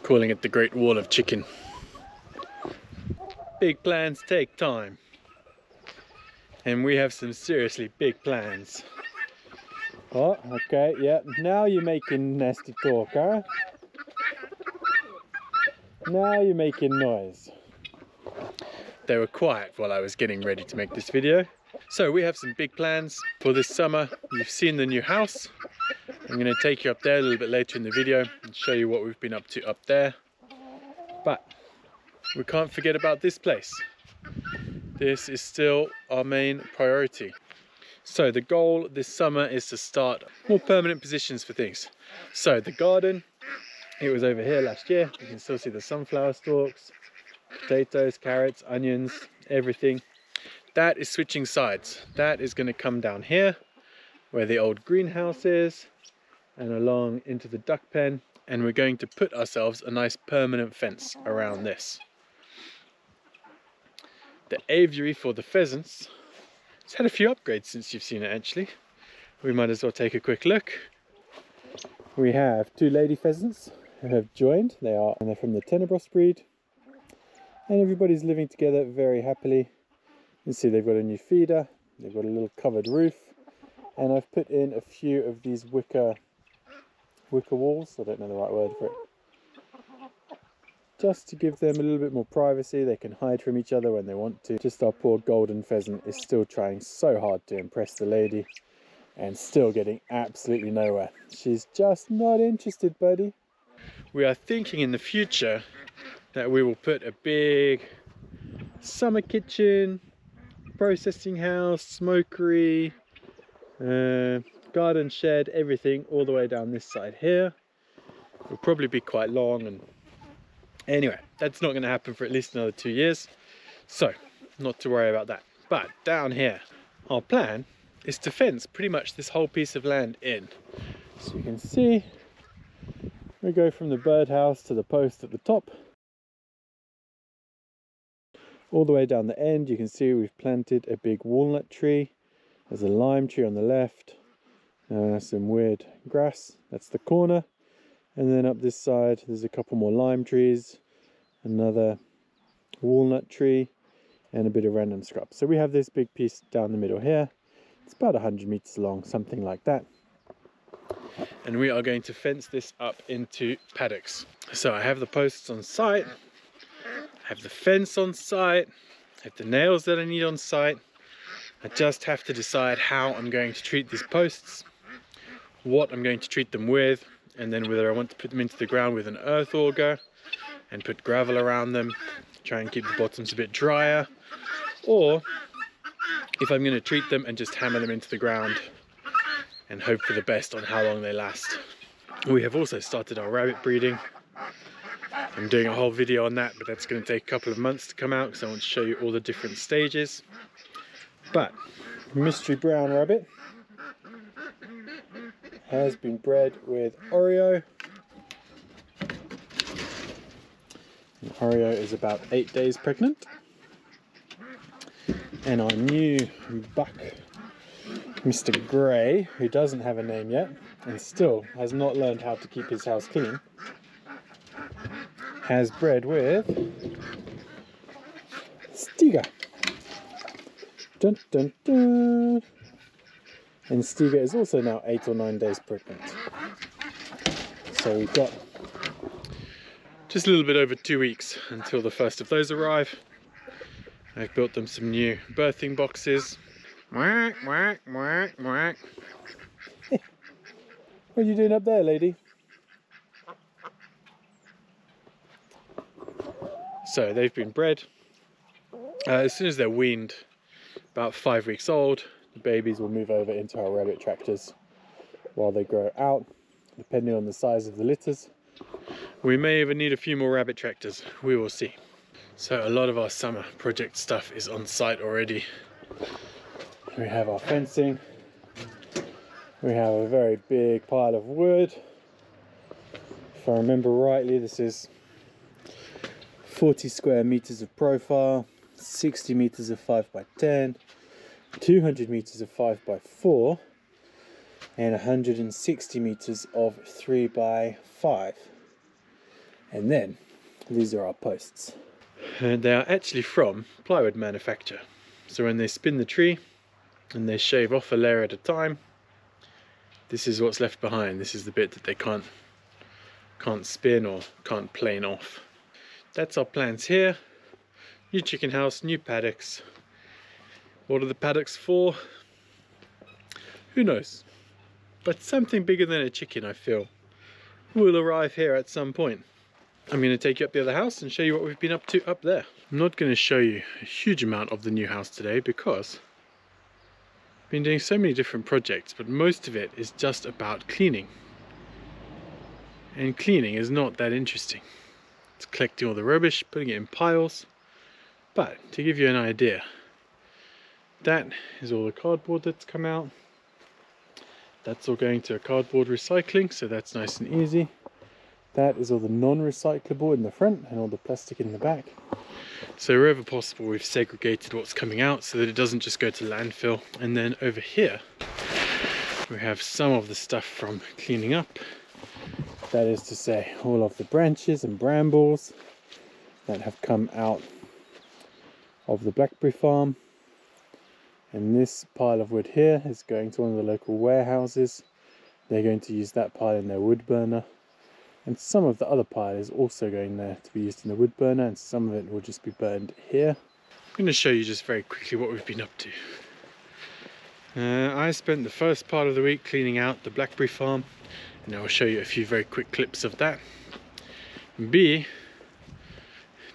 calling it the Great Wall of Chicken. Big plans take time. And we have some seriously big plans. Oh, okay, yeah. Now you're making nasty talk, huh? Now you're making noise. They were quiet while I was getting ready to make this video. So we have some big plans for this summer. You've seen the new house. I'm going to take you up there a little bit later in the video and show you what we've been up to up there. But we can't forget about this place. This is still our main priority. So the goal this summer is to start more permanent positions for things. So the garden, it was over here last year. You can still see the sunflower stalks, potatoes, carrots, onions, everything. That is switching sides. That is going to come down here where the old greenhouse is and along into the duck pen, and we're going to put ourselves a nice permanent fence around this. The aviary for the pheasants, it's had a few upgrades since you've seen it actually. We might as well take a quick look. We have 2 lady pheasants who have joined. They're from the Tenebros breed, and everybody's living together very happily. You can see they've got a new feeder, they've got a little covered roof, and I've put in a few of these wicker walls, I don't know the right word for it, just to give them a little bit more privacy. They can hide from each other when they want to. Just our poor golden pheasant is still trying so hard to impress the lady and still getting absolutely nowhere. She's just not interested, buddy. We are thinking in the future that we will put a big summer kitchen, processing house, smokery, garden shed, everything all the way down this side here. It'll probably be quite long, and anyway, that's not going to happen for at least another 2 years, so not to worry about that. But down here, our plan is to fence pretty much this whole piece of land in. So you can see we go from the birdhouse to the post at the top, all the way down the end. You can see we've planted a big walnut tree. There's a lime tree on the left, some weird grass, that's the corner, and then up this side there's a couple more lime trees, another walnut tree, and a bit of random scrub. So we have this big piece down the middle here. It's about 100 meters long, something like that, and we are going to fence this up into paddocks. So I have the posts on site, I have the fence on site, I have the nails that I need on site. I just have to decide how I'm going to treat these posts, what I'm going to treat them with, and then whether I want to put them into the ground with an earth auger and put gravel around them, try and keep the bottoms a bit drier, or if I'm going to treat them and just hammer them into the ground and hope for the best on how long they last. We have also started our rabbit breeding. I'm doing a whole video on that, but that's going to take a couple of months to come out because I want to show you all the different stages. But mystery brown rabbit has been bred with Oreo. And Oreo is about 8 days pregnant. And our new buck, Mr. Grey, who doesn't have a name yet and still has not learned how to keep his house clean, has bred with Stiga. Dun, dun, dun. And Stiga is also now 8 or 9 days pregnant. So we've got just a little bit over 2 weeks until the first of those arrive. I've built them some new birthing boxes. What are you doing up there, lady? So they've been bred. As soon as they're weaned, about 5 weeks old, the babies will move over into our rabbit tractors while they grow out, depending on the size of the litters. We may even need a few more rabbit tractors, we will see. So a lot of our summer project stuff is on site already. We have our fencing, we have a very big pile of wood. If I remember rightly, this is 40 square meters of profile, 60 meters of 5x10, 200 meters of 5x4, and 160 meters of 3x5. And then these are our posts. And they are actually from plywood manufacture. So when they spin the tree and they shave off a layer at a time, this is what's left behind. This is the bit that they can't spin or can't plane off. That's our plans here. New chicken house, new paddocks. What are the paddocks for? Who knows? But something bigger than a chicken, I feel, will arrive here at some point. I'm going to take you up the other house and show you what we've been up to up there. I'm not going to show you a huge amount of the new house today because I've been doing so many different projects, but most of it is just about cleaning. And cleaning is not that interesting. It's collecting all the rubbish, putting it in piles. But to give you an idea, that is all the cardboard that's come out. That's all going to a cardboard recycling, so that's nice and easy. That is all the non-recyclable in the front and all the plastic in the back. So wherever possible, we've segregated what's coming out so that it doesn't just go to landfill. And then over here, we have some of the stuff from cleaning up. That is to say, all of the branches and brambles that have come out of the blackberry farm. And this pile of wood here is going to one of the local warehouses. They're going to use that pile in their wood burner. And some of the other pile is also going there to be used in the wood burner, and some of it will just be burned here. I'm going to show you just very quickly what we've been up to. I spent the first part of the week cleaning out the blackberry farm, and I'll show you a few very quick clips of that. B,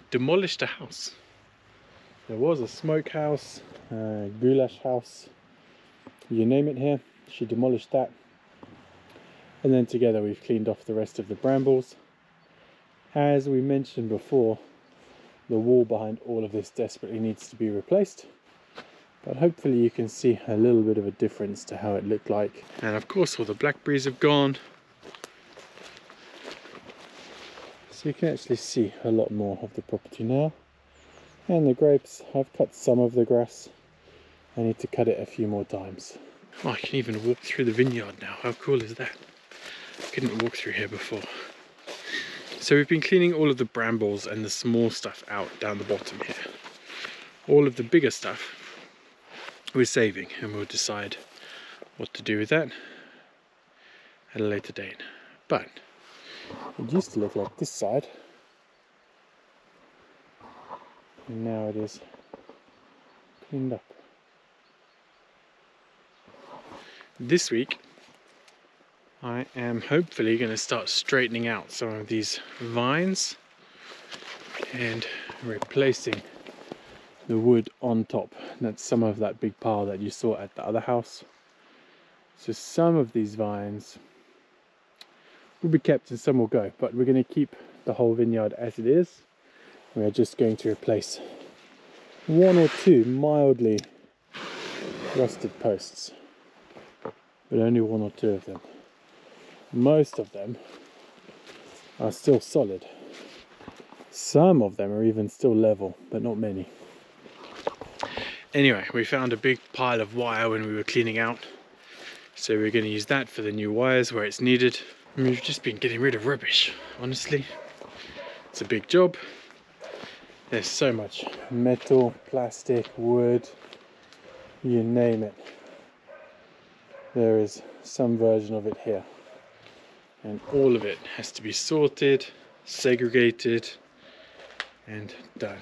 demolished a house. There was a smokehouse, goulash house, you name it here. She demolished that. And then together we've cleaned off the rest of the brambles. As we mentioned before, the wall behind all of this desperately needs to be replaced. But hopefully you can see a little bit of a difference to how it looked like. And of course all the blackberries have gone. So you can actually see a lot more of the property now. And the grapes, I've cut some of the grass. I need to cut it a few more times. Oh, I can even walk through the vineyard now. How cool is that? I couldn't walk through here before. So we've been cleaning all of the brambles and the small stuff out down the bottom here. All of the bigger stuff we're saving, and we'll decide what to do with that at a later date. But it used to look like this side, and now it is cleaned up. This week I am hopefully going to start straightening out some of these vines and replacing the wood on top. That's some of that big pile that you saw at the other house. So some of these vines will be kept and some will go, but we're going to keep the whole vineyard as it is. We're just going to replace one or two mildly rusted posts, but only one or two of them. Most of them are still solid. Some of them are even still level, but not many. Anyway, we found a big pile of wire when we were cleaning out, so we're going to use that for the new wires where it's needed. And we've just been getting rid of rubbish, honestly. It's a big job. There's so much metal, plastic, wood, you name it. There is some version of it here. And all of it has to be sorted, segregated, and done.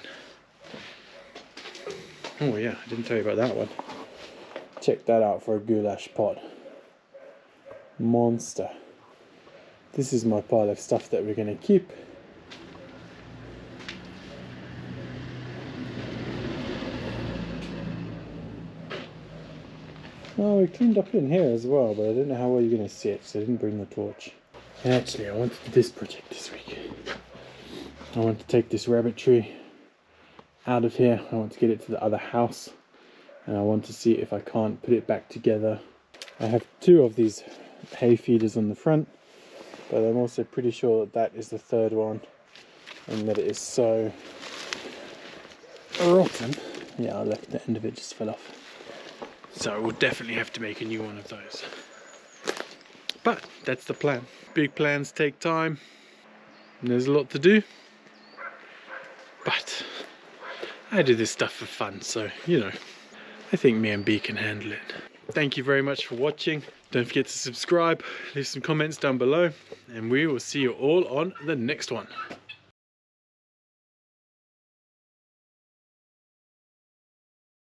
Oh yeah, I didn't tell you about that one. Check that out for a goulash pot. Monster. This is my pile of stuff that we're going to keep. Oh, we cleaned up in here as well, but I don't know how well you're going to see it, so I didn't bring the torch. And actually, I wanted to do this project this week. I want to take this rabbit tree out of here. I want to get it to the other house, and I want to see if I can't put it back together. I have two of these hay feeders on the front, but I'm also pretty sure that that is the third one, and that it is so rotten. Yeah, look, the end of it just fell off. So we'll definitely have to make a new one of those. But that's the plan. Big plans take time. and there's a lot to do, but I do this stuff for fun, so you know, I think me and B can handle it. Thank you very much for watching. Don't forget to subscribe, leave some comments down below, and we will see you all on the next one.